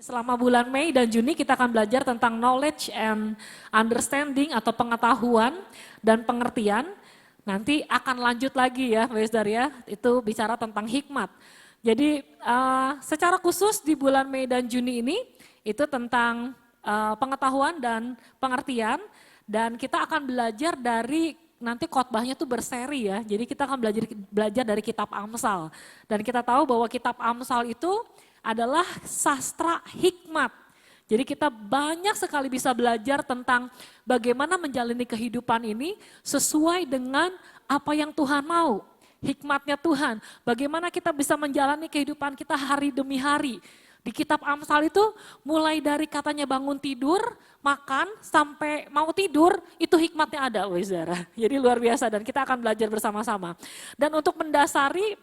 Selama bulan Mei dan Juni kita akan belajar tentang knowledge and understanding atau pengetahuan dan pengertian. Nanti akan lanjut lagi ya, Saudara ya, itu bicara tentang hikmat. Jadi secara khusus di bulan Mei dan Juni ini itu tentang pengetahuan dan pengertian, dan kita akan belajar dari nanti khotbahnya tuh berseri ya. Jadi kita akan belajar dari kitab Amsal. Dan kita tahu bahwa kitab Amsal itu adalah sastra hikmat. Jadi kita banyak sekali bisa belajar tentang bagaimana menjalani kehidupan ini sesuai dengan apa yang Tuhan mau. Hikmatnya Tuhan, bagaimana kita bisa menjalani kehidupan kita hari demi hari. Di kitab Amsal itu mulai dari katanya bangun tidur, makan, sampai mau tidur, itu hikmatnya ada, Saudara. Jadi luar biasa dan kita akan belajar bersama-sama. Dan untuk mendasari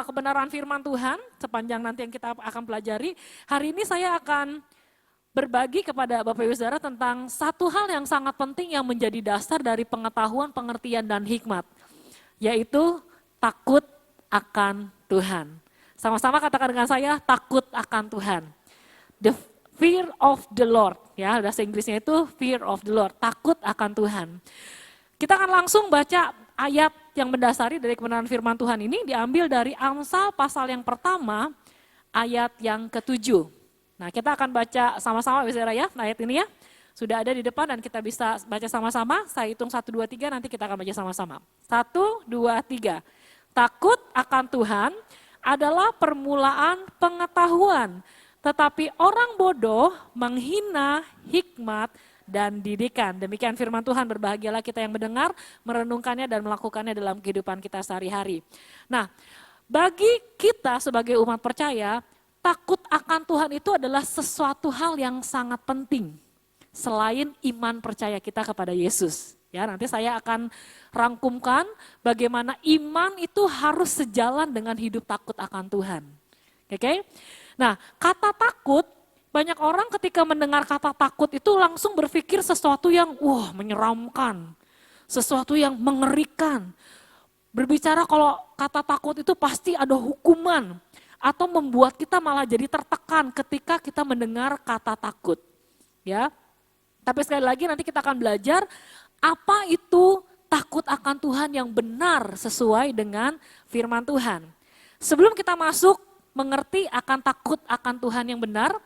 kebenaran firman Tuhan sepanjang nanti yang kita akan pelajari, hari ini saya akan berbagi kepada Bapak Ibu Saudara tentang satu hal yang sangat penting yang menjadi dasar dari pengetahuan, pengertian, dan hikmat, yaitu takut akan Tuhan. Sama-sama katakan dengan saya, takut akan Tuhan. The fear of the Lord, ya bahasa Inggrisnya itu fear of the Lord, takut akan Tuhan. Kita akan langsung baca ayat yang mendasari dari kebenaran firman Tuhan ini diambil dari Amsal pasal yang pertama, ayat yang ke-7. Nah kita akan baca sama-sama Saudara ya, ayat ini ya. Sudah ada di depan dan kita bisa baca sama-sama, saya hitung 1, 2, 3 nanti kita akan baca sama-sama. 1, 2, 3. Takut akan Tuhan adalah permulaan pengetahuan, tetapi orang bodoh menghina hikmat dan didikan. Demikian firman Tuhan, berbahagialah kita yang mendengar, merenungkannya dan melakukannya dalam kehidupan kita sehari-hari. Nah, bagi kita sebagai umat percaya, takut akan Tuhan itu adalah sesuatu hal yang sangat penting. Selain iman percaya kita kepada Yesus. Ya, nanti saya akan rangkumkan bagaimana iman itu harus sejalan dengan hidup takut akan Tuhan. Oke? Nah, kata takut, banyak orang ketika mendengar kata takut itu langsung berpikir sesuatu yang menyeramkan, sesuatu yang mengerikan. Berbicara kalau kata takut itu pasti ada hukuman atau membuat kita malah jadi tertekan ketika kita mendengar kata takut. Ya. Tapi sekali lagi nanti kita akan belajar apa itu takut akan Tuhan yang benar sesuai dengan firman Tuhan. Sebelum kita masuk mengerti akan takut akan Tuhan yang benar,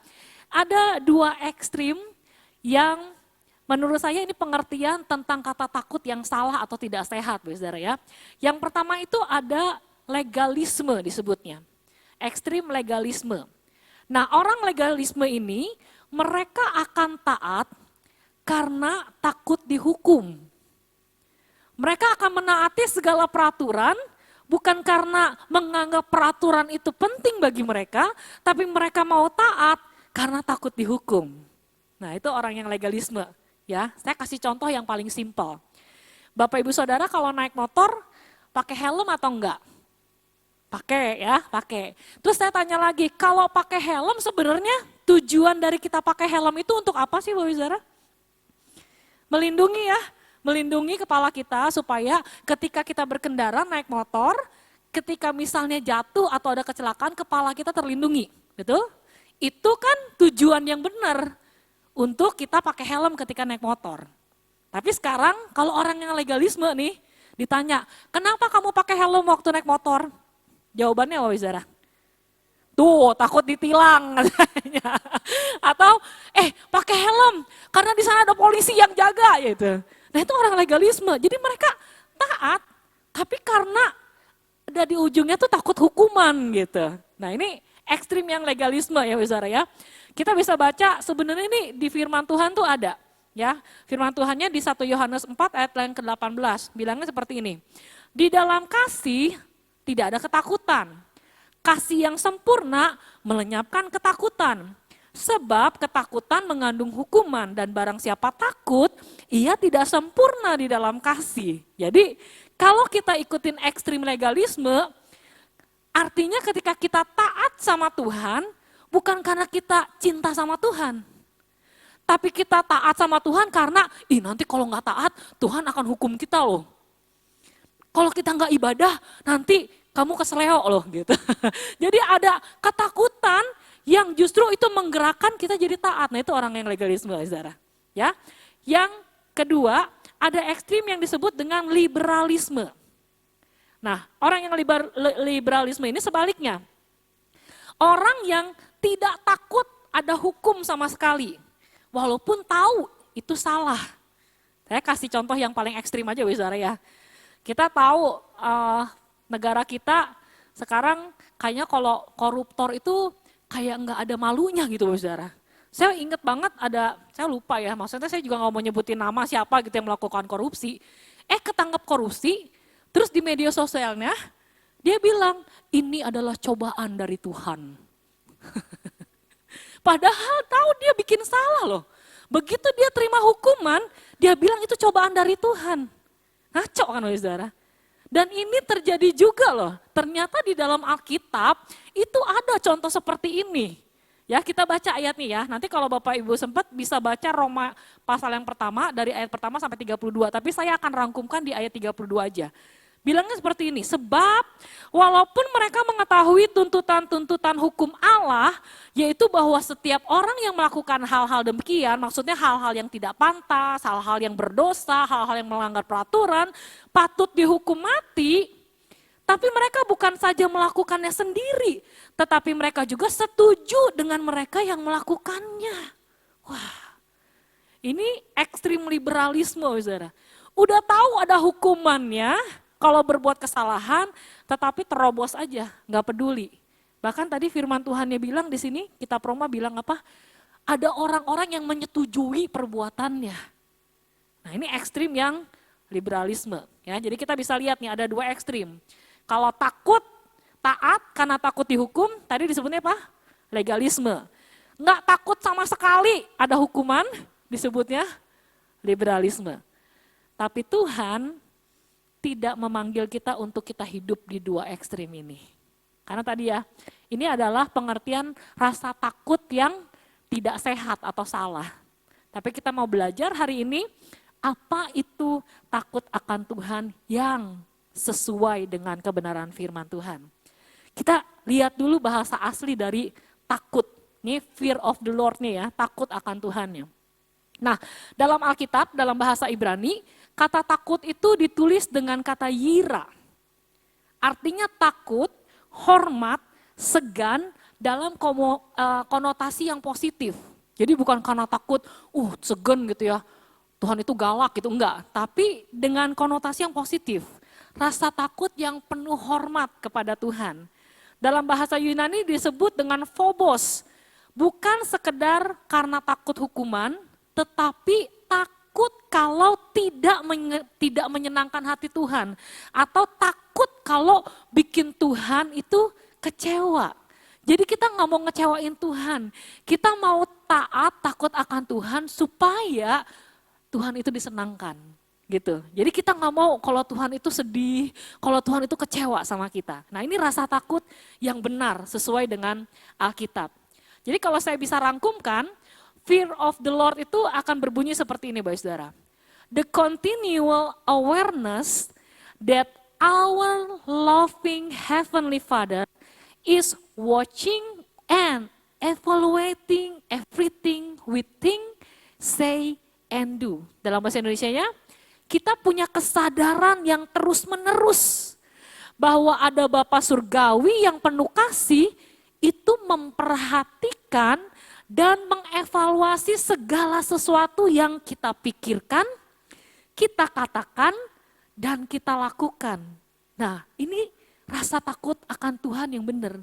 ada dua ekstrim yang menurut saya ini pengertian tentang kata takut yang salah atau tidak sehat, Saudara ya. Yang pertama itu ada legalisme disebutnya. Ekstrim legalisme. Nah, orang legalisme ini mereka akan taat karena takut dihukum. Mereka akan menaati segala peraturan bukan karena menganggap peraturan itu penting bagi mereka, tapi mereka mau taat karena takut dihukum. Nah, itu orang yang legalisme, ya. Saya kasih contoh yang paling simpel. Bapak Ibu Saudara kalau naik motor pakai helm atau enggak? Pakai ya, pakai. Terus saya tanya lagi, kalau pakai helm sebenarnya tujuan dari kita pakai helm itu untuk apa sih Bapak Ibu Saudara? Melindungi ya, melindungi kepala kita supaya ketika kita berkendara naik motor, ketika misalnya jatuh atau ada kecelakaan, kepala kita terlindungi, betul? Itu kan tujuan yang benar untuk kita pakai helm ketika naik motor. Tapi sekarang kalau orang yang legalisme nih ditanya, kenapa kamu pakai helm waktu naik motor? Jawabannya apa Saudara? Tuh takut ditilang katanya. Atau pakai helm karena di sana ada polisi yang jaga gitu. Nah itu orang legalisme, jadi mereka taat tapi karena ada di ujungnya tuh takut hukuman gitu. Nah ini ekstrim yang legalisme ya Saudara ya. Kita bisa baca sebenarnya ini di firman Tuhan tuh ada ya. Firman Tuhannya di 1 Yohanes 4 ayat yang ke-18 bilangnya seperti ini. Di dalam kasih tidak ada ketakutan. Kasih yang sempurna melenyapkan ketakutan. Sebab ketakutan mengandung hukuman dan barang siapa takut, ia tidak sempurna di dalam kasih. Jadi kalau kita ikutin ekstrim legalisme, artinya ketika kita taat sama Tuhan, bukan karena kita cinta sama Tuhan. Tapi kita taat sama Tuhan karena, nanti kalau nggak taat, Tuhan akan hukum kita loh. Kalau kita nggak ibadah, nanti kamu keseleo loh gitu. Jadi ada ketakutan yang justru itu menggerakkan kita jadi taat. Nah itu orang yang legalisme, saudara. Ya. Yang kedua, ada ekstrim yang disebut dengan liberalisme. Nah, orang yang liberalisme ini sebaliknya. Orang yang tidak takut ada hukum sama sekali. Walaupun tahu itu salah. Saya kasih contoh yang paling ekstrim aja, saudara ya. Kita tahu negara kita sekarang kayaknya kalau koruptor itu kayak nggak ada malunya gitu, saudara. Saya ingat banget saya lupa ya, maksudnya saya juga nggak mau nyebutin nama siapa gitu yang melakukan korupsi. Ketangkep korupsi, terus di media sosialnya dia bilang ini adalah cobaan dari Tuhan. Padahal tahu dia bikin salah loh. Begitu dia terima hukuman, dia bilang itu cobaan dari Tuhan. Ngaco kan saudara. Dan ini terjadi juga loh. Ternyata di dalam Alkitab itu ada contoh seperti ini. Ya kita baca ayat nih ya. Nanti kalau Bapak Ibu sempat bisa baca Roma pasal yang pertama dari ayat pertama sampai 32. Tapi saya akan rangkumkan di ayat 32 aja. Bilangnya seperti ini, sebab walaupun mereka mengetahui tuntutan-tuntutan hukum Allah, yaitu bahwa setiap orang yang melakukan hal-hal demikian, maksudnya hal-hal yang tidak pantas, hal-hal yang berdosa, hal-hal yang melanggar peraturan, patut dihukum mati, tapi mereka bukan saja melakukannya sendiri, tetapi mereka juga setuju dengan mereka yang melakukannya. Wah, ini ekstrim liberalisme, saudara. Udah tahu ada hukumannya, kalau berbuat kesalahan, tetapi terobos aja, nggak peduli. Bahkan tadi firman Tuhannya bilang di sini, Kitab Roma bilang apa? Ada orang-orang yang menyetujui perbuatannya. Nah ini ekstrim yang liberalisme. Ya, jadi kita bisa lihat nih ada dua ekstrim. Kalau takut, taat karena takut dihukum, tadi disebutnya apa? Legalisme. Nggak takut sama sekali ada hukuman, disebutnya liberalisme. Tapi Tuhan tidak memanggil kita untuk kita hidup di dua ekstrim ini. Karena tadi ya, ini adalah pengertian rasa takut yang tidak sehat atau salah. Tapi kita mau belajar hari ini, apa itu takut akan Tuhan yang sesuai dengan kebenaran firman Tuhan. Kita lihat dulu bahasa asli dari takut. Ini fear of the Lord nih ya, takut akan Tuhannya. Nah, dalam Alkitab, dalam bahasa Ibrani, kata takut itu ditulis dengan kata yira. Artinya takut, hormat, segan dalam konotasi yang positif. Jadi bukan karena takut, segan gitu ya, Tuhan itu galak gitu, enggak. Tapi dengan konotasi yang positif. Rasa takut yang penuh hormat kepada Tuhan. Dalam bahasa Yunani disebut dengan phobos. Bukan sekedar karena takut hukuman, tetapi takut kalau tidak menyenangkan hati Tuhan. Atau takut kalau bikin Tuhan itu kecewa. Jadi kita nggak mau ngecewain Tuhan. Kita mau taat, takut akan Tuhan supaya Tuhan itu disenangkan. Gitu. Jadi kita nggak mau kalau Tuhan itu sedih, kalau Tuhan itu kecewa sama kita. Nah ini rasa takut yang benar sesuai dengan Alkitab. Jadi kalau saya bisa rangkumkan, fear of the Lord itu akan berbunyi seperti ini, Bapak Saudara. The continual awareness that our loving Heavenly Father is watching and evaluating everything we think, say, and do. Dalam bahasa Indonesianya, kita punya kesadaran yang terus-menerus bahwa ada Bapa Surgawi yang penuh kasih, itu memperhatikan dan mengevaluasi segala sesuatu yang kita pikirkan, kita katakan, dan kita lakukan. Nah ini rasa takut akan Tuhan yang benar.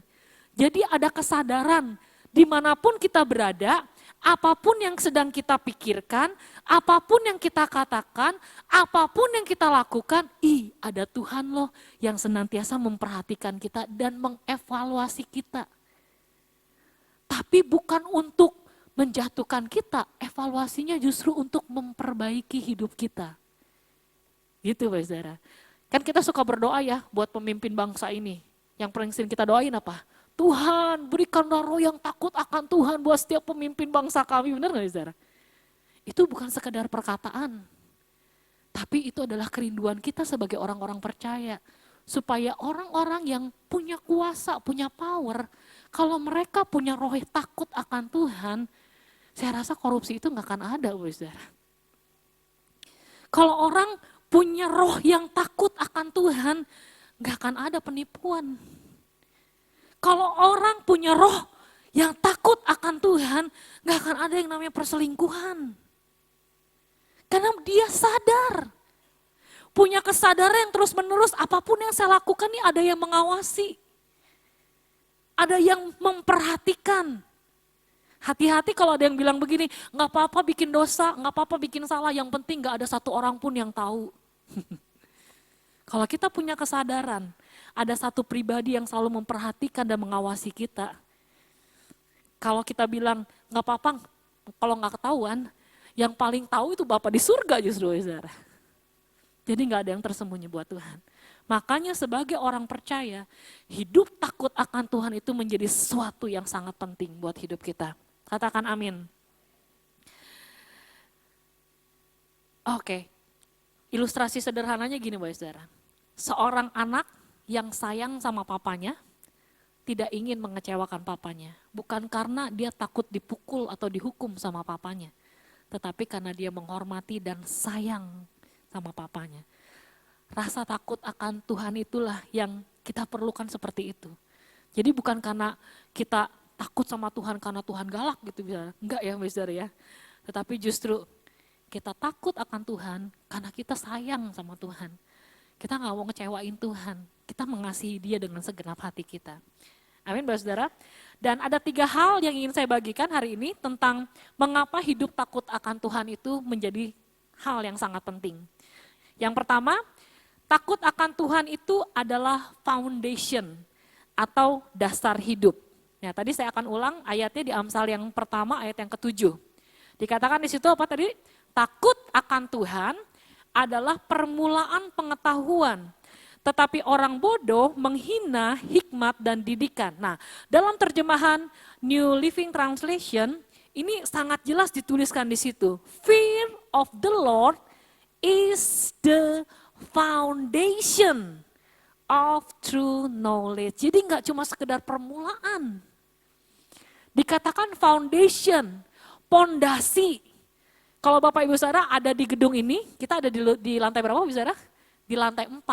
Jadi ada kesadaran dimanapun kita berada, apapun yang sedang kita pikirkan, apapun yang kita katakan, apapun yang kita lakukan, ada Tuhan loh yang senantiasa memperhatikan kita dan mengevaluasi kita. Tapi bukan untuk menjatuhkan kita, evaluasinya justru untuk memperbaiki hidup kita. Gitu Bapak Saudara. Kan kita suka berdoa ya buat pemimpin bangsa ini. Yang paling sering kita doain apa? Tuhan berikanlah roh yang takut akan Tuhan buat setiap pemimpin bangsa kami. Benar gak Saudara? Itu bukan sekedar perkataan. Tapi itu adalah kerinduan kita sebagai orang-orang percaya. Supaya orang-orang yang punya kuasa, punya power, Kalau mereka punya roh takut akan Tuhan, saya rasa korupsi itu nggak akan ada, saudara. Kalau orang punya roh yang takut akan Tuhan, nggak akan ada penipuan. Kalau orang punya roh yang takut akan Tuhan, nggak akan ada yang namanya perselingkuhan. Karena dia sadar, punya kesadaran yang terus menerus, apapun yang saya lakukan ini ada yang mengawasi. Ada yang memperhatikan. Hati-hati kalau ada yang bilang begini, nggak apa-apa bikin dosa, nggak apa-apa bikin salah, yang penting nggak ada satu orang pun yang tahu. Kalau kita punya kesadaran, ada satu pribadi yang selalu memperhatikan dan mengawasi kita. Kalau kita bilang nggak apa-apa, kalau nggak ketahuan, yang paling tahu itu Bapa di surga justru, saudara. Jadi nggak ada yang tersembunyi buat Tuhan. Makanya sebagai orang percaya, hidup takut akan Tuhan itu menjadi sesuatu yang sangat penting buat hidup kita. Katakan amin. Oke, ilustrasi sederhananya gini, Bapak Saudara. Seorang anak yang sayang sama papanya, tidak ingin mengecewakan papanya. Bukan karena dia takut dipukul atau dihukum sama papanya, tetapi karena dia menghormati dan sayang sama papanya. Rasa takut akan Tuhan itulah yang kita perlukan seperti itu. Jadi bukan karena kita takut sama Tuhan karena Tuhan galak gitu, enggak ya saudara ya. Tetapi justru kita takut akan Tuhan karena kita sayang sama Tuhan. Kita nggak mau ngecewain Tuhan, kita mengasihi Dia dengan segenap hati kita. Amin saudara. Dan ada 3 hal yang ingin saya bagikan hari ini tentang mengapa hidup takut akan Tuhan itu menjadi hal yang sangat penting. Yang pertama, takut akan Tuhan itu adalah foundation atau dasar hidup. Ya, tadi saya akan ulang ayatnya di Amsal yang pertama ayat yang ke-7. Dikatakan di situ apa tadi? Takut akan Tuhan adalah permulaan pengetahuan. Tetapi orang bodoh menghina hikmat dan didikan. Nah, dalam terjemahan New Living Translation, ini sangat jelas dituliskan di situ. Fear of the Lord is the foundation of true knowledge. Jadi nggak cuma sekedar permulaan. Dikatakan foundation, pondasi. Kalau Bapak Ibu Saudara ada di gedung ini, kita ada di lantai berapa Ibu Saudara? Di lantai 4.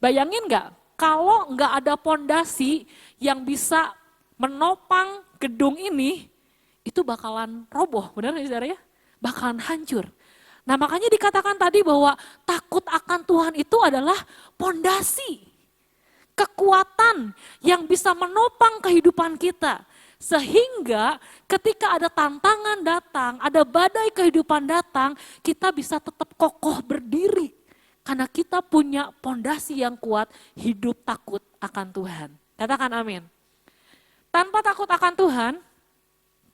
Bayangin nggak, kalau nggak ada pondasi yang bisa menopang gedung ini, itu bakalan roboh, benar Ibu Saudara ya? Bakalan hancur. Nah makanya dikatakan tadi bahwa takut akan Tuhan itu adalah pondasi. Kekuatan yang bisa menopang kehidupan kita. Sehingga ketika ada tantangan datang, ada badai kehidupan datang, kita bisa tetap kokoh berdiri. Karena kita punya pondasi yang kuat, hidup takut akan Tuhan. Katakan amin. Tanpa takut akan Tuhan,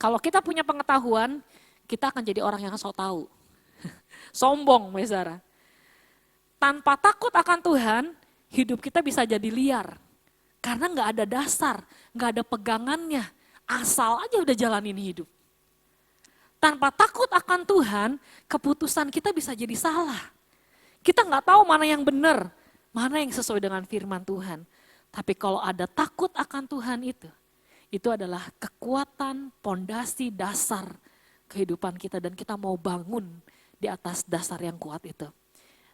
kalau kita punya pengetahuan, kita akan jadi orang yang sok tahu. Sombong, saudara. Tanpa takut akan Tuhan, hidup kita bisa jadi liar. Karena nggak ada dasar, nggak ada pegangannya. Asal aja udah jalanin hidup. Tanpa takut akan Tuhan, keputusan kita bisa jadi salah. Kita nggak tahu mana yang benar, mana yang sesuai dengan firman Tuhan. Tapi kalau ada takut akan Tuhan itu adalah kekuatan, pondasi, dasar kehidupan kita. Dan kita mau bangun di atas dasar yang kuat itu.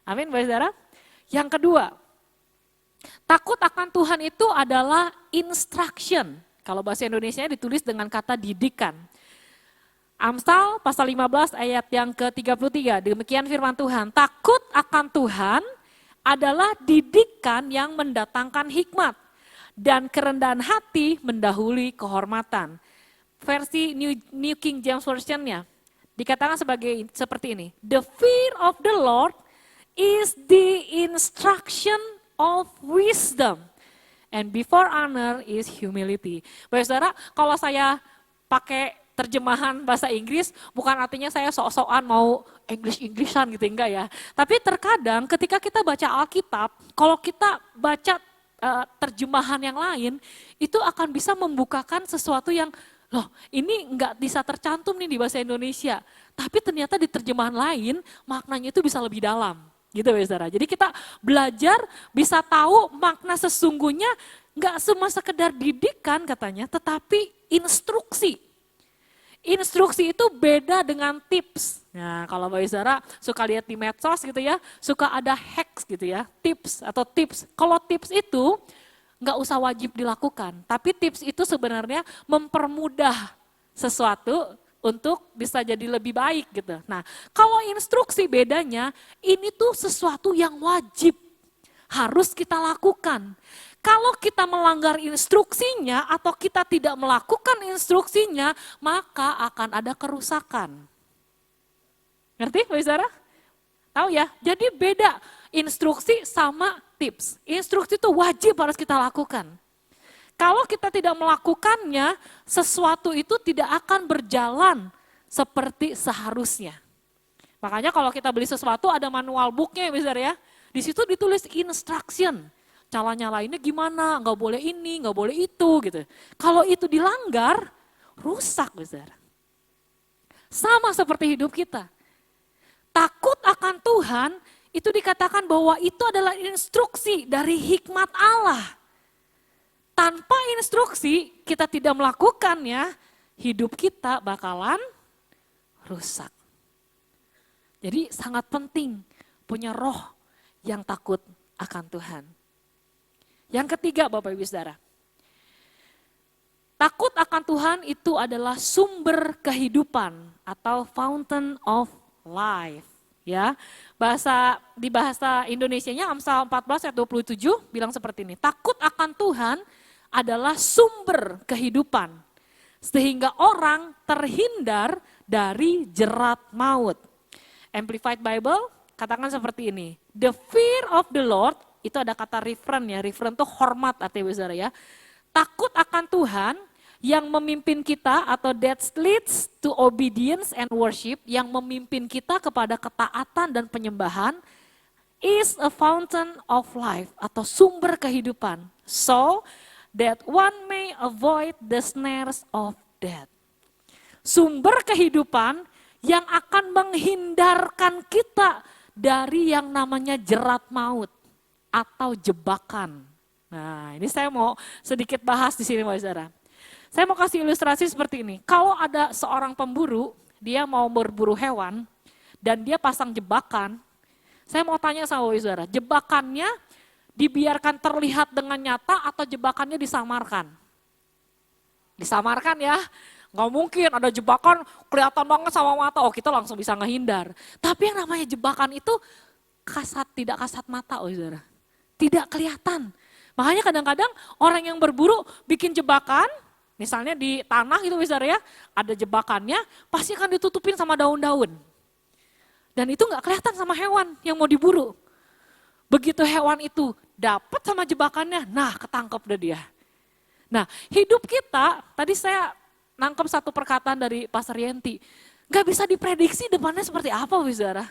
Amin, Bapak Saudara. Yang kedua, takut akan Tuhan itu adalah instruction. Kalau bahasa Indonesia ditulis dengan kata didikan. Amsal pasal 15 ayat yang ke-33, demikian firman Tuhan. Takut akan Tuhan adalah didikan yang mendatangkan hikmat. Dan kerendahan hati mendahului kehormatan. Versi New King James Version-nya dikatakan seperti ini. The fear of the Lord is the instruction of wisdom. And before honor is humility. Bapak Saudara, kalau saya pakai terjemahan bahasa Inggris, bukan artinya saya sok-sokan mau English-Englishan gitu, enggak ya. Tapi terkadang ketika kita baca Alkitab, kalau kita baca terjemahan yang lain, itu akan bisa membukakan sesuatu yang, loh ini enggak bisa tercantum nih di bahasa Indonesia. Tapi ternyata di terjemahan lain, maknanya itu bisa lebih dalam. Gitu ya saudara. Jadi kita belajar bisa tahu makna sesungguhnya nggak cuma sekedar didikan katanya, tetapi instruksi. Instruksi itu beda dengan tips. Nah, kalau Mbak Izara suka lihat di medsos gitu ya, suka ada hacks gitu ya, tips atau tips. Kalau tips itu nggak usah wajib dilakukan, tapi tips itu sebenarnya mempermudah sesuatu untuk bisa jadi lebih baik gitu. Nah, kalau instruksi bedanya, ini tuh sesuatu yang wajib, harus kita lakukan. Kalau kita melanggar instruksinya atau kita tidak melakukan instruksinya, maka akan ada kerusakan. Ngerti Mbak Zara? Tahu ya? Jadi beda instruksi sama tips. Instruksi itu wajib harus kita lakukan. Kalau kita tidak melakukannya, sesuatu itu tidak akan berjalan seperti seharusnya. Makanya kalau kita beli sesuatu ada manual booknya ya Mbak Zara ya. Di situ ditulis instruction. Cara nyalainnya gimana, nggak boleh ini, nggak boleh itu gitu. Kalau itu dilanggar, rusak besar. Sama seperti hidup kita. Takut akan Tuhan, itu dikatakan bahwa itu adalah instruksi dari hikmat Allah. Tanpa instruksi, kita tidak melakukannya, hidup kita bakalan rusak. Jadi sangat penting punya roh yang takut akan Tuhan. Yang ketiga Bapak Ibu Saudara, takut akan Tuhan itu adalah sumber kehidupan atau fountain of life. Ya, di bahasa Indonesianya Amsal 14 ayat 27 bilang seperti ini, takut akan Tuhan adalah sumber kehidupan sehingga orang terhindar dari jerat maut. Amplified Bible katakan seperti ini, the fear of the Lord, itu ada kata referen ya, referen itu hormat artinya besar ya. Takut akan Tuhan yang memimpin kita atau that leads to obedience and worship, yang memimpin kita kepada ketaatan dan penyembahan, is a fountain of life atau sumber kehidupan. So that one may avoid the snares of death. Sumber kehidupan yang akan menghindarkan kita dari yang namanya jerat maut atau jebakan. Nah, ini saya mau sedikit bahas di sini Mbak Zara. Saya mau kasih ilustrasi seperti ini. Kalau ada seorang pemburu, dia mau berburu hewan dan dia pasang jebakan. Saya mau tanya sama Mbak Zara, jebakannya dibiarkan terlihat dengan nyata atau jebakannya disamarkan? Disamarkan ya. Nggak mungkin ada jebakan kelihatan banget sama mata, oh kita langsung bisa ngehindar. Tapi yang namanya jebakan itu tidak kasat mata, oh saudara. Tidak kelihatan. Makanya kadang-kadang orang yang berburu bikin jebakan, misalnya di tanah gitu saudara ya, ada jebakannya, pasti akan ditutupin sama daun-daun. Dan itu nggak kelihatan sama hewan yang mau diburu. Begitu hewan itu dapat sama jebakannya, nah ketangkep deh dia. Nah hidup kita, tadi saya nangkep satu perkataan dari Pastor Yenti, nggak bisa diprediksi depannya seperti apa saudara.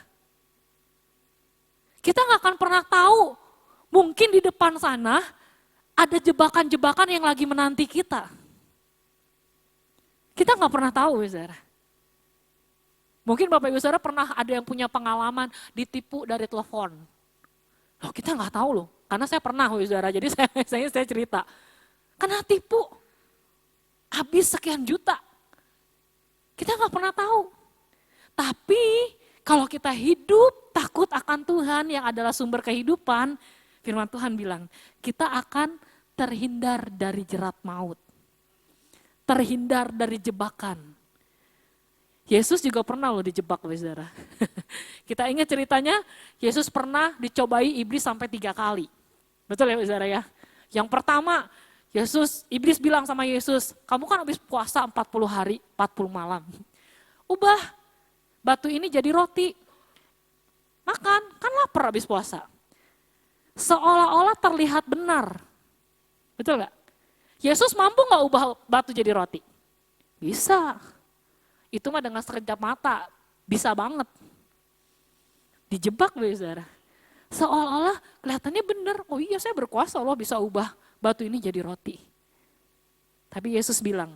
Kita nggak akan pernah tahu. Mungkin di depan sana ada jebakan-jebakan yang lagi menanti kita. Kita nggak pernah tahu, saudara. Mungkin Bapak Ibu Saudara pernah ada yang punya pengalaman ditipu dari telepon. Loh, kita nggak tahu loh, karena saya pernah, saudara. Jadi saya cerita, kena tipu, habis sekian juta. Kita nggak pernah tahu. Tapi kalau kita hidup takut akan Tuhan yang adalah sumber kehidupan, firman Tuhan bilang, kita akan terhindar dari jerat maut. Terhindar dari jebakan. Yesus juga pernah loh dijebak, saudara. Kita ingat ceritanya, Yesus pernah dicobai iblis sampai 3 kali. Betul ya, saudara ya? Yang pertama, iblis bilang sama Yesus, kamu kan habis puasa 40 hari, 40 malam. Ubah batu ini jadi roti. Makan, kan lapar habis puasa. Seolah-olah terlihat benar. Betul gak? Yesus mampu gak ubah batu jadi roti? Bisa. Itu mah dengan sekejap mata, bisa banget. Dijebak saudara. Seolah-olah kelihatannya benar, oh iya saya berkuasa loh bisa ubah batu ini jadi roti. Tapi Yesus bilang,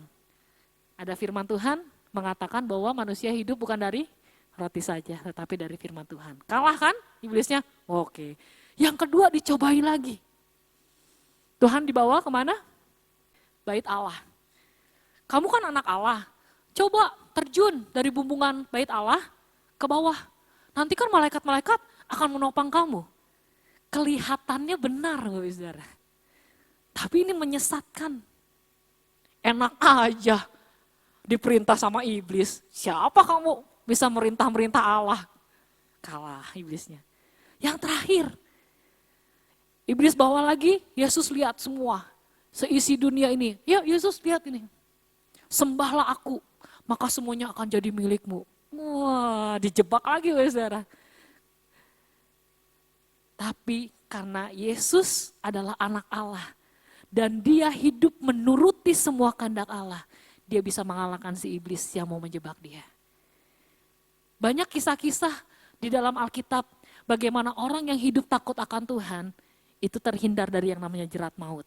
ada firman Tuhan mengatakan bahwa manusia hidup bukan dari roti saja, tetapi dari firman Tuhan. Kalah kan iblisnya? Oke. Yang kedua dicobai lagi. Tuhan dibawa kemana? Bait Allah. Kamu kan anak Allah, coba terjun dari bumbungan bait Allah ke bawah. Nanti kan malaikat-malaikat akan menopang kamu. Kelihatannya benar, Bapak Saudara. Tapi ini menyesatkan. Enak aja diperintah sama iblis. Siapa kamu bisa merintah-merintah Allah? Kalah iblisnya. Yang terakhir, iblis bawa lagi, Yesus lihat semua. Seisi dunia ini. Ya Yesus lihat ini. Sembahlah aku, maka semuanya akan jadi milikmu. Wah, dijebak lagi saudara. Tapi karena Yesus adalah anak Allah. Dan dia hidup menuruti semua kehendak Allah. Dia bisa mengalahkan si iblis yang mau menjebak dia. Banyak kisah-kisah di dalam Alkitab. Bagaimana orang yang hidup takut akan Tuhan. Itu terhindar dari yang namanya jerat maut.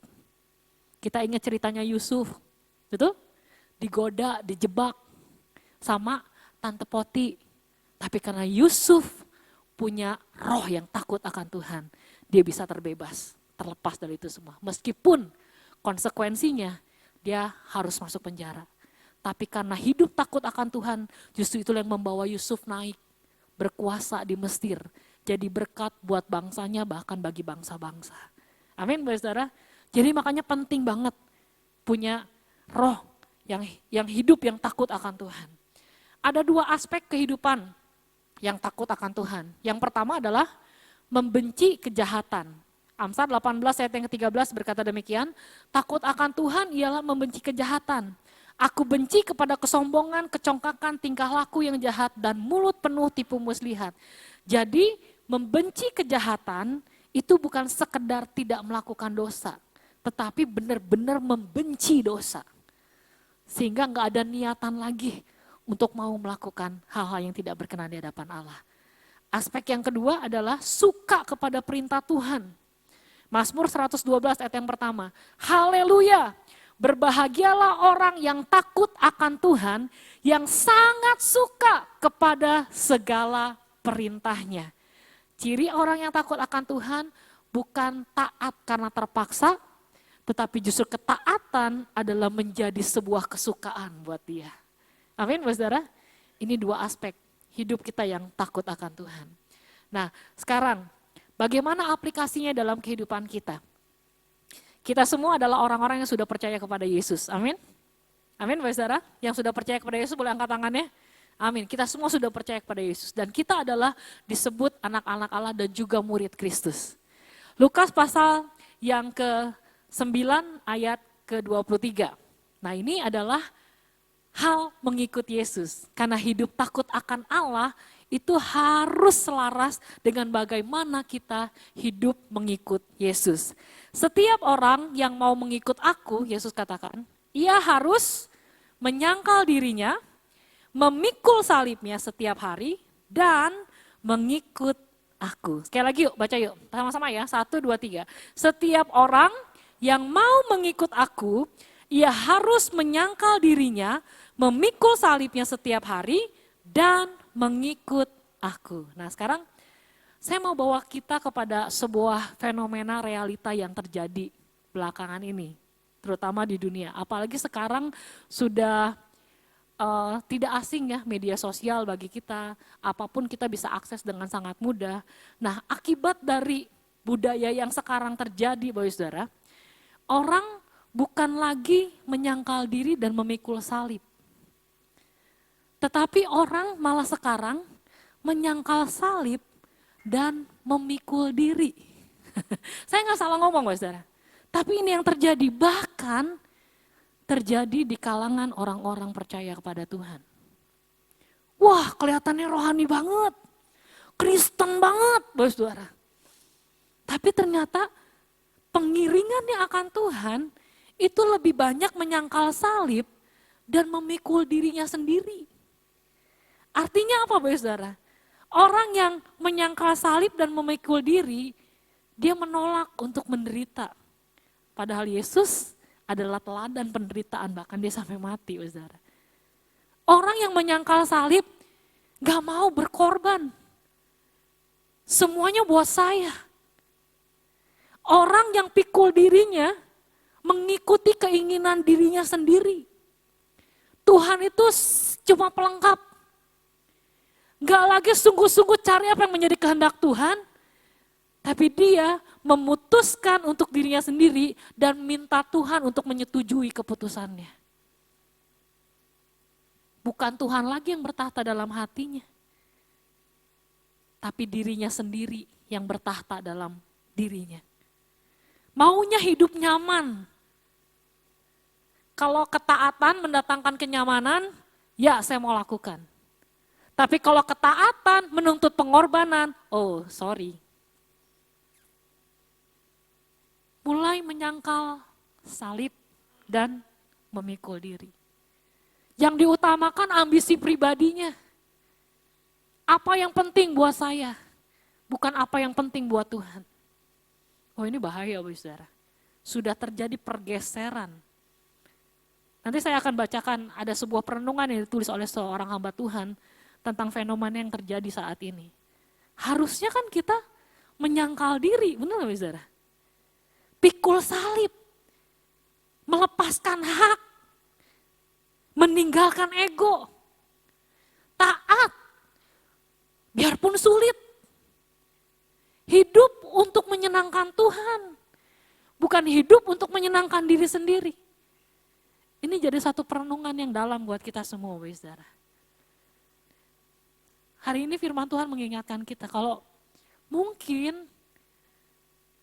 Kita ingat ceritanya Yusuf. Betul? Digoda, dijebak sama Tante Poti. Tapi karena Yusuf punya roh yang takut akan Tuhan. Dia bisa terbebas, terlepas dari itu semua. Meskipun konsekuensinya dia harus masuk penjara. Tapi karena hidup takut akan Tuhan, justru itu yang membawa Yusuf naik. Berkuasa di Mesir. Jadi berkat buat bangsanya bahkan bagi bangsa-bangsa. Amin Bapak Saudara. Jadi makanya penting banget punya roh yang hidup yang takut akan Tuhan. Ada dua aspek kehidupan yang takut akan Tuhan. Yang pertama adalah membenci kejahatan. Amsal 18 ayat yang ke-13 berkata demikian, takut akan Tuhan ialah membenci kejahatan. Aku benci kepada kesombongan, kecongkakan, tingkah laku yang jahat, dan mulut penuh tipu muslihat. Jadi membenci kejahatan itu bukan sekedar tidak melakukan dosa, tetapi benar-benar membenci dosa. Sehingga nggak ada niatan lagi untuk mau melakukan hal-hal yang tidak berkenan di hadapan Allah. Aspek yang kedua adalah suka kepada perintah Tuhan. Mazmur 112 ayat yang pertama, haleluya, berbahagialah orang yang takut akan Tuhan, yang sangat suka kepada segala perintahnya. Ciri orang yang takut akan Tuhan bukan taat karena terpaksa, tetapi justru ketaatan adalah menjadi sebuah kesukaan buat dia. Amin, saudara. Ini dua aspek hidup kita yang takut akan Tuhan. Nah, sekarang bagaimana aplikasinya dalam kehidupan kita? Kita semua adalah orang-orang yang sudah percaya kepada Yesus. Amin. Amin, saudara. Yang sudah percaya kepada Yesus boleh angkat tangannya. Amin. Kita semua sudah percaya kepada Yesus. Dan kita adalah disebut anak-anak Allah dan juga murid Kristus. Lukas pasal yang ke-9 ayat ke-23. Nah ini adalah hal mengikut Yesus. Karena hidup takut akan Allah itu harus selaras dengan bagaimana kita hidup mengikut Yesus. Setiap orang yang mau mengikut aku, Yesus katakan, ia harus menyangkal dirinya, memikul salibnya setiap hari, dan mengikut aku. Sekali lagi yuk, baca yuk, sama-sama ya, 1, 2, 3. Setiap orang yang mau mengikut aku, ia harus menyangkal dirinya, memikul salibnya setiap hari, dan mengikut aku. Nah sekarang saya mau bawa kita kepada sebuah fenomena realita yang terjadi belakangan ini. Terutama di dunia, apalagi sekarang sudah tidak asing ya media sosial bagi kita, apapun kita bisa akses dengan sangat mudah. Nah akibat dari budaya yang sekarang terjadi Bapak Saudara, orang bukan lagi menyangkal diri dan memikul salib. Tetapi orang malah sekarang menyangkal salib dan memikul diri. Saya nggak salah ngomong Bapak Saudara, tapi ini yang terjadi, bahkan terjadi di kalangan orang-orang percaya kepada Tuhan. Wah kelihatannya rohani banget, Kristen banget Bapak Saudara. Tapi ternyata pengiringannya akan Tuhan itu lebih banyak menyangkal salib dan memikul dirinya sendiri. Artinya apa Bapak Saudara? Orang yang menyangkal salib dan memikul diri, dia menolak untuk menderita. Padahal Yesus adalah teladan penderitaan, bahkan dia sampai mati, saudara. Orang yang menyangkal salib gak mau berkorban. Semuanya buat saya. Orang yang pikul dirinya mengikuti keinginan dirinya sendiri. Tuhan itu cuma pelengkap. Gak lagi sungguh-sungguh cari apa yang menjadi kehendak Tuhan, tapi dia memutuskan untuk dirinya sendiri dan minta Tuhan untuk menyetujui keputusannya. Bukan Tuhan lagi yang bertahta dalam hatinya, tapi dirinya sendiri yang bertahta dalam dirinya. Maunya hidup nyaman. Kalau ketaatan mendatangkan kenyamanan, ya saya mau lakukan. Tapi kalau ketaatan menuntut pengorbanan, oh sorry. Mulai menyangkal salib dan memikul diri. Yang diutamakan ambisi pribadinya. Apa yang penting buat saya, bukan apa yang penting buat Tuhan. Oh ini bahaya Bapak Saudara. Sudah terjadi pergeseran. Nanti saya akan bacakan ada sebuah perenungan yang ditulis oleh seorang hamba Tuhan tentang fenomena yang terjadi saat ini. Harusnya kan kita menyangkal diri, benar Bapak Saudara? Pikul salib, melepaskan hak, meninggalkan ego, taat, biarpun sulit. Hidup untuk menyenangkan Tuhan, bukan hidup untuk menyenangkan diri sendiri. Ini jadi satu perenungan yang dalam buat kita semua, Bapak Saudara. Hari ini firman Tuhan mengingatkan kita kalau mungkin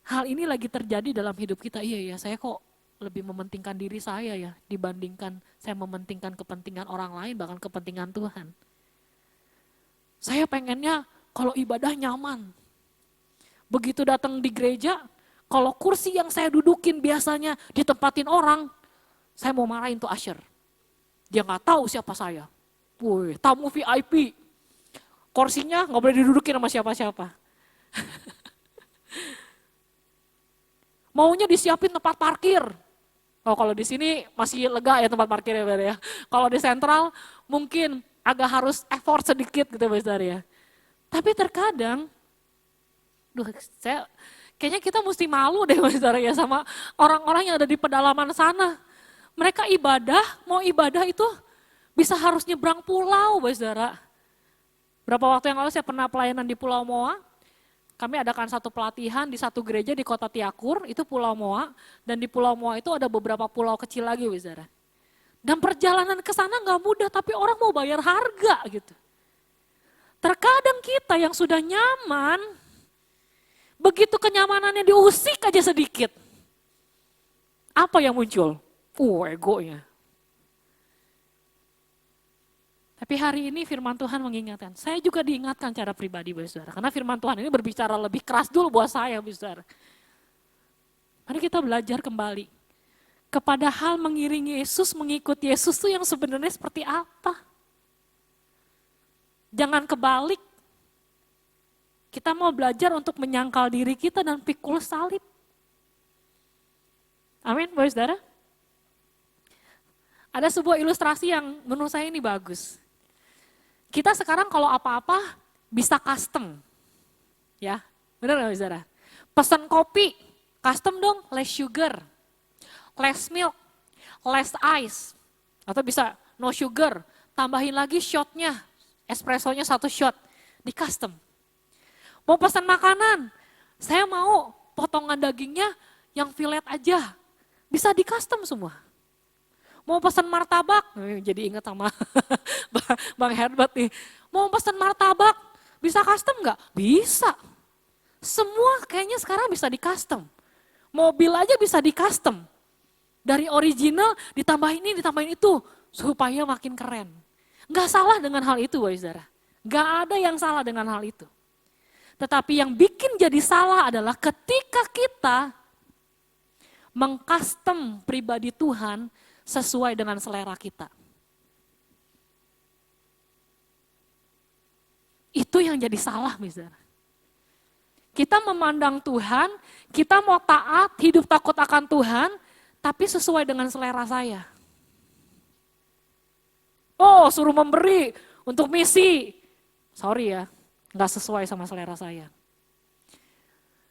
hal ini lagi terjadi dalam hidup kita. Iya ya, saya kok lebih mementingkan diri saya ya dibandingkan saya mementingkan kepentingan orang lain, bahkan kepentingan Tuhan. Saya pengennya kalau ibadah nyaman. Begitu datang di gereja, kalau kursi yang saya dudukin biasanya ditempatin orang, saya mau marahin tuh usher. Dia nggak tahu siapa saya. Wih, tamu VIP. Kursinya nggak boleh didudukin sama siapa-siapa. Maunya disiapin tempat parkir. Oh, kalau di sini masih lega ya tempat parkirnya ya. Kalau di sentral mungkin agak harus effort sedikit gitu Bapak ya. Tapi terkadang, kayaknya kita mesti malu deh Bapak ya sama orang-orang yang ada di pedalaman sana. Mereka mau ibadah itu bisa harus nyebrang pulau Bapak. Berapa waktu yang lalu saya pernah pelayanan di Pulau Moa. Kami adakan satu pelatihan di satu gereja di kota Tiakur, itu Pulau Moa. Dan di Pulau Moa itu ada beberapa pulau kecil lagi, Saudara. Dan perjalanan ke sana nggak mudah, tapi orang mau bayar harga gitu. Terkadang kita yang sudah nyaman, begitu kenyamanannya diusik aja sedikit. Apa yang muncul? Egonya. Tapi hari ini firman Tuhan mengingatkan, saya juga diingatkan cara pribadi, Saudara. Karena firman Tuhan ini berbicara lebih keras dulu buat saya, Saudara. Mari kita belajar kembali kepada hal mengiringi Yesus, mengikuti Yesus itu yang sebenarnya seperti apa. Jangan kebalik. Kita mau belajar untuk menyangkal diri kita dan pikul salib. Amin, Saudara. Ada sebuah ilustrasi yang menurut saya ini bagus. Kita sekarang kalau apa-apa bisa custom, ya benar nggak Saudara? Pesan kopi, custom dong, less sugar, less milk, less ice, atau bisa no sugar, tambahin lagi shotnya, espressonya 1 shot, di custom. Mau pesan makanan, saya mau potongan dagingnya yang fillet aja, bisa di custom semua. Mau pesan martabak, jadi ingat sama Bang Herbert nih. Mau pesan martabak, bisa custom nggak? Bisa. Semua kayaknya sekarang bisa di custom. Mobil aja bisa di custom. Dari original ditambahin ini, ditambahin itu, supaya makin keren. Nggak salah dengan hal itu, Saudara. Nggak ada yang salah dengan hal itu. Tetapi yang bikin jadi salah adalah ketika kita mengcustom pribadi Tuhan sesuai dengan selera kita. Itu yang jadi salah misalnya. Kita memandang Tuhan, kita mau taat, hidup takut akan Tuhan, tapi sesuai dengan selera saya. Oh, suruh memberi untuk misi. Sorry ya, nggak sesuai sama selera saya.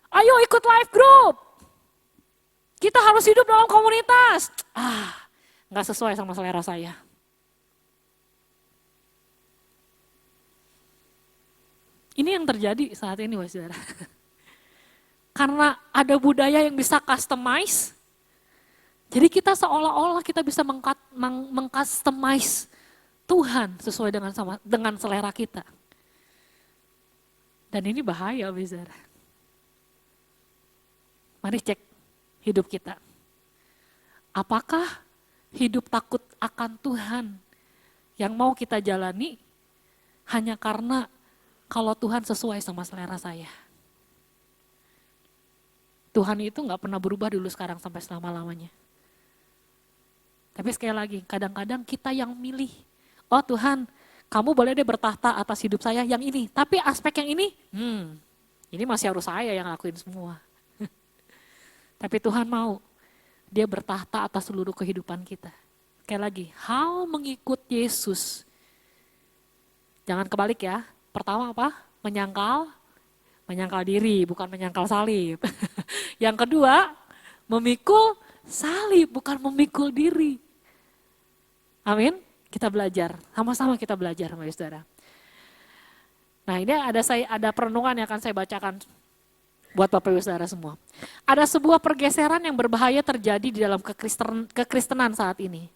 Ayo ikut life group. Kita harus hidup dalam komunitas. Nggak sesuai sama selera saya. Ini yang terjadi saat ini, saudara. Karena ada budaya yang bisa customize, jadi kita seolah-olah kita bisa mengcustomize Tuhan sesuai dengan selera kita. Dan ini bahaya, saudara. Mari cek hidup kita. Apakah hidup takut akan Tuhan yang mau kita jalani hanya karena kalau Tuhan sesuai sama selera saya? Tuhan itu gak pernah berubah dulu, sekarang, sampai selama-lamanya. Tapi sekali lagi, kadang-kadang kita yang milih. Oh Tuhan, kamu boleh deh bertahta atas hidup saya yang ini. Tapi aspek yang ini masih harus saya yang lakuin semua. Tapi Tuhan mau dia bertahta atas seluruh kehidupan kita. Sekali lagi, hal mengikut Yesus. Jangan kebalik ya. Pertama apa? Menyangkal diri, bukan menyangkal salib. Yang kedua, memikul salib, bukan memikul diri. Amin. Kita belajar, sama-sama kita belajar, saudara. Nah, ini ada perenungan yang akan saya bacakan buat Bapak Ibu Saudara semua. Ada sebuah pergeseran yang berbahaya terjadi di dalam kekristenan saat ini.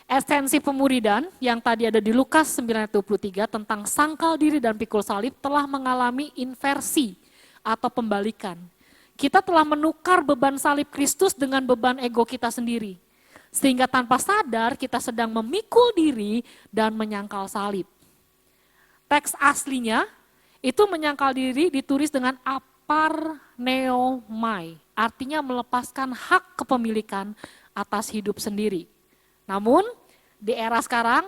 Esensi pemuridan yang tadi ada di Lukas 9:23 tentang sangkal diri dan pikul salib telah mengalami inversi atau pembalikan. Kita telah menukar beban salib Kristus dengan beban ego kita sendiri. Sehingga tanpa sadar kita sedang memikul diri dan menyangkal salib. Teks aslinya itu menyangkal diri ditulis dengan aparneomai, artinya melepaskan hak kepemilikan atas hidup sendiri. Namun di era sekarang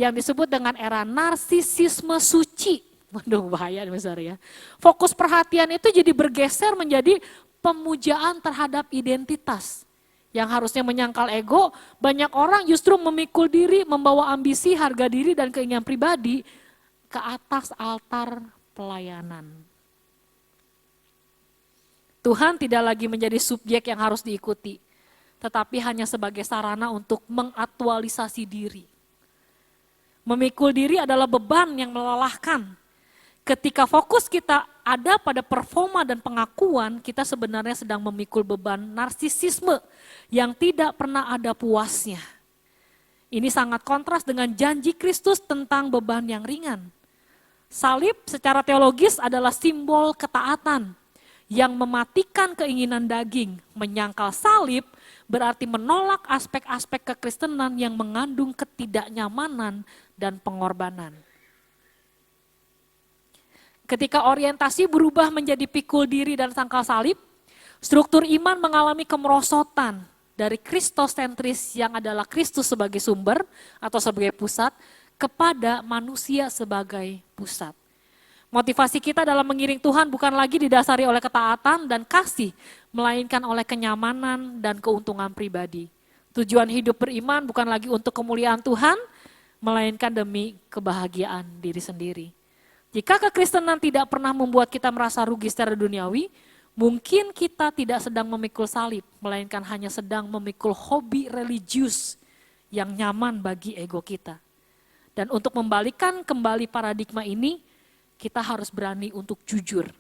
yang disebut dengan era narsisisme suci, waduh bahaya besar ya. Fokus perhatian itu jadi bergeser menjadi pemujaan terhadap identitas. Yang harusnya menyangkal ego, banyak orang justru memikul diri, membawa ambisi, harga diri, dan keinginan pribadi ke atas altar pelayanan. Tuhan tidak lagi menjadi subjek yang harus diikuti, tetapi hanya sebagai sarana untuk mengaktualisasi diri. Memikul diri adalah beban yang melelahkan. Ketika fokus kita ada pada performa dan pengakuan, kita sebenarnya sedang memikul beban narsisisme yang tidak pernah ada puasnya. Ini sangat kontras dengan janji Kristus tentang beban yang ringan. Salib secara teologis adalah simbol ketaatan yang mematikan keinginan daging. Menyangkal salib berarti menolak aspek-aspek kekristenan yang mengandung ketidaknyamanan dan pengorbanan. Ketika orientasi berubah menjadi pikul diri dan sangkal salib, struktur iman mengalami kemerosotan dari kristosentris yang adalah Kristus sebagai sumber atau sebagai pusat kepada manusia sebagai pusat. Motivasi kita dalam mengiring Tuhan bukan lagi didasari oleh ketaatan dan kasih, melainkan oleh kenyamanan dan keuntungan pribadi. Tujuan hidup beriman bukan lagi untuk kemuliaan Tuhan, melainkan demi kebahagiaan diri sendiri. Jika kekristenan tidak pernah membuat kita merasa rugi secara duniawi, mungkin kita tidak sedang memikul salib, melainkan hanya sedang memikul hobi religius yang nyaman bagi ego kita. Dan untuk membalikan kembali paradigma ini, kita harus berani untuk jujur.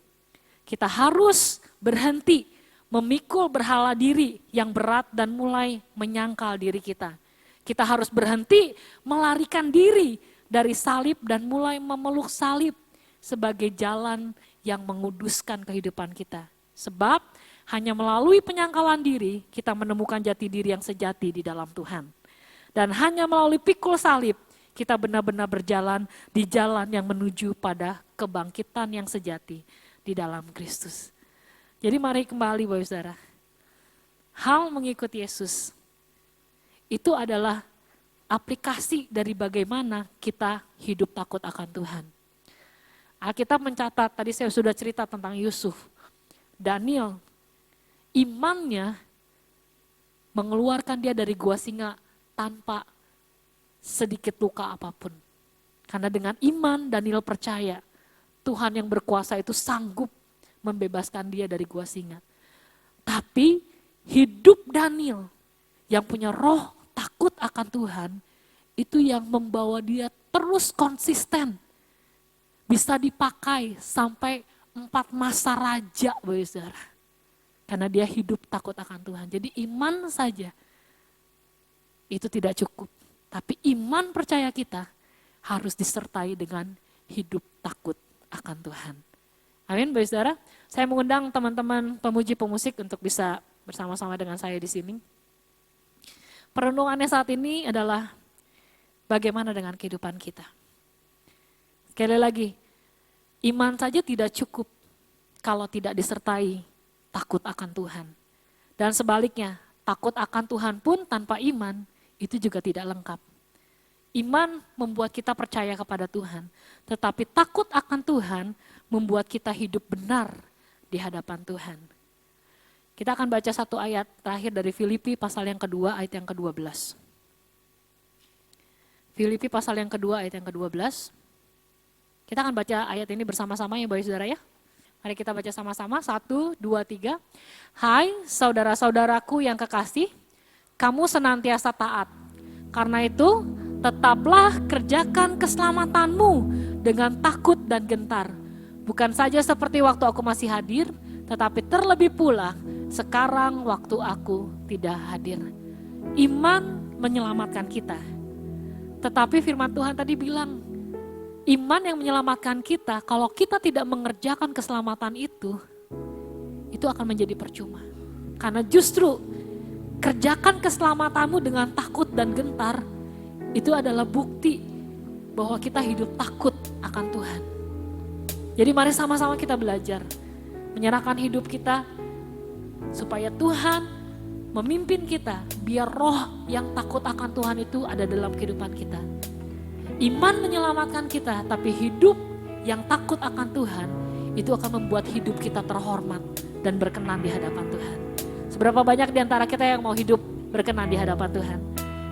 Kita harus berhenti memikul berhala diri yang berat dan mulai menyangkal diri kita. Kita harus berhenti melarikan diri dari salib dan mulai memeluk salib sebagai jalan yang menguduskan kehidupan kita. Sebab hanya melalui penyangkalan diri kita menemukan jati diri yang sejati di dalam Tuhan. Dan hanya melalui pikul salib kita benar-benar berjalan di jalan yang menuju pada kebangkitan yang sejati di dalam Kristus. Jadi mari kembali Bapak Saudara. Hal mengikut Yesus itu adalah aplikasi dari bagaimana kita hidup takut akan Tuhan. Alkitab mencatat, tadi saya sudah cerita tentang Yusuf, Daniel, imannya mengeluarkan dia dari gua singa tanpa sedikit luka apapun. Karena dengan iman Daniel percaya Tuhan yang berkuasa itu sanggup membebaskan dia dari gua singa. Tapi hidup Daniel yang punya roh takut akan Tuhan, itu yang membawa dia terus konsisten. Bisa dipakai sampai 4 masa raja, Bapak Saudara. Karena dia hidup takut akan Tuhan. Jadi iman saja itu tidak cukup. Tapi iman percaya kita harus disertai dengan hidup takut akan Tuhan. Amin, Bapak Saudara. Saya mengundang teman-teman pemuji pemusik untuk bisa bersama-sama dengan saya di sini. Perenungannya saat ini adalah bagaimana dengan kehidupan kita. Sekali lagi, iman saja tidak cukup kalau tidak disertai takut akan Tuhan. Dan sebaliknya, takut akan Tuhan pun tanpa iman itu juga tidak lengkap. Iman membuat kita percaya kepada Tuhan, tetapi takut akan Tuhan membuat kita hidup benar di hadapan Tuhan. Kita akan baca satu ayat terakhir dari Filipi pasal yang kedua ayat yang ke-12. Filipi pasal yang kedua ayat yang ke-12. Kita akan baca ayat ini bersama-sama ya Bapak Saudara ya. Mari kita baca sama-sama, 1, 2, 3. Hai saudara-saudaraku yang kekasih, kamu senantiasa taat. Karena itu tetaplah kerjakan keselamatanmu dengan takut dan gentar. Bukan saja seperti waktu aku masih hadir, tetapi terlebih pula sekarang waktu aku tidak hadir. Iman menyelamatkan kita. Tetapi firman Tuhan tadi bilang, iman yang menyelamatkan kita, kalau kita tidak mengerjakan keselamatan itu akan menjadi percuma. Karena justru kerjakan keselamatanmu dengan takut dan gentar, itu adalah bukti bahwa kita hidup takut akan Tuhan. Jadi mari sama-sama kita belajar, menyerahkan hidup kita, supaya Tuhan memimpin kita, biar roh yang takut akan Tuhan itu ada dalam kehidupan kita. Iman menyelamatkan kita, tapi hidup yang takut akan Tuhan, itu akan membuat hidup kita terhormat dan berkenan di hadapan Tuhan. Seberapa banyak di antara kita yang mau hidup berkenan di hadapan Tuhan?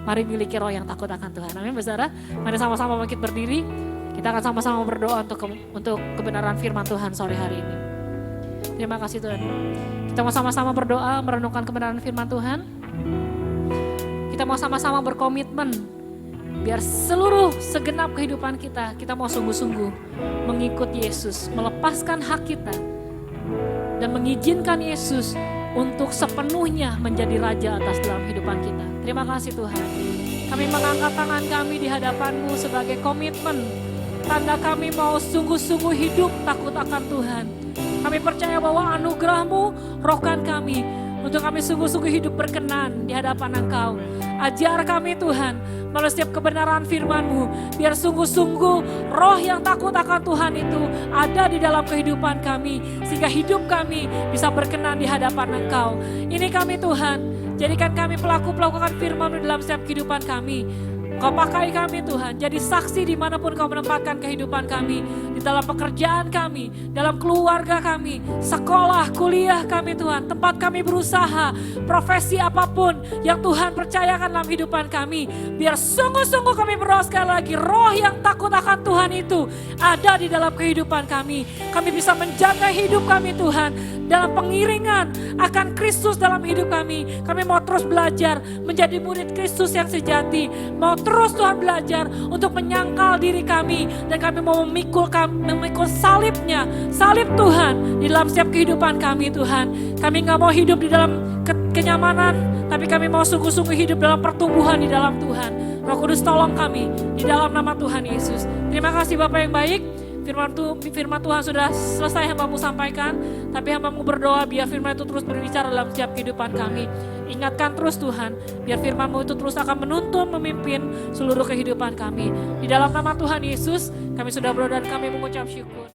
Mari miliki roh yang takut akan Tuhan. Amin, saudara. Mari sama-sama bangkit berdiri. Kita akan sama-sama berdoa untuk kebenaran firman Tuhan sore hari ini. Terima kasih Tuhan. Kita mau sama-sama berdoa merenungkan kebenaran firman Tuhan. Kita mau sama-sama berkomitmen biar seluruh segenap kehidupan kita mau sungguh-sungguh mengikut Yesus, melepaskan hak kita dan mengizinkan Yesus untuk sepenuhnya menjadi Raja atas dalam kehidupan kita. Terima kasih Tuhan. Kami mengangkat tangan kami di hadapan-Mu sebagai komitmen, tanda kami mau sungguh-sungguh hidup takut akan Tuhan. Kami percaya bahwa anugerah-Mu rohkan kami untuk kami sungguh-sungguh hidup berkenan di hadapan Engkau. Ajar kami Tuhan, melalui setiap kebenaran firman-Mu, biar sungguh-sungguh roh yang takut akan Tuhan itu ada di dalam kehidupan kami, sehingga hidup kami bisa berkenan di hadapan Engkau. Ini kami Tuhan, jadikan kami pelaku-pelaku firman-Mu dalam setiap kehidupan kami. Kau pakai kami Tuhan, jadi saksi dimanapun Kau menempatkan kehidupan kami, di dalam pekerjaan kami, dalam keluarga kami, sekolah, kuliah kami Tuhan, tempat kami berusaha, profesi apapun yang Tuhan percayakan dalam kehidupan kami. Biar sungguh-sungguh kami berdoa sekali lagi, roh yang takut akan Tuhan itu ada di dalam kehidupan kami. Kami bisa menjaga hidup kami Tuhan, dalam pengiringan akan Kristus dalam hidup kami. Kami mau terus belajar menjadi murid Kristus yang sejati. Mau terus Tuhan belajar untuk menyangkal diri kami. Dan kami mau memikul salibnya, salib Tuhan di dalam setiap kehidupan kami Tuhan. Kami gak mau hidup di dalam kenyamanan, tapi kami mau sungguh-sungguh hidup dalam pertumbuhan di dalam Tuhan. Roh Kudus tolong kami di dalam nama Tuhan Yesus. Terima kasih Bapak yang baik. Firman Tuhan sudah selesai hamba-Mu sampaikan, tapi hamba-Mu berdoa biar firman itu terus berbicara dalam setiap kehidupan kami. Ingatkan terus Tuhan, biar firman-Mu itu terus akan menuntun, memimpin seluruh kehidupan kami. Di dalam nama Tuhan Yesus, kami sudah berdoa dan kami mengucap syukur.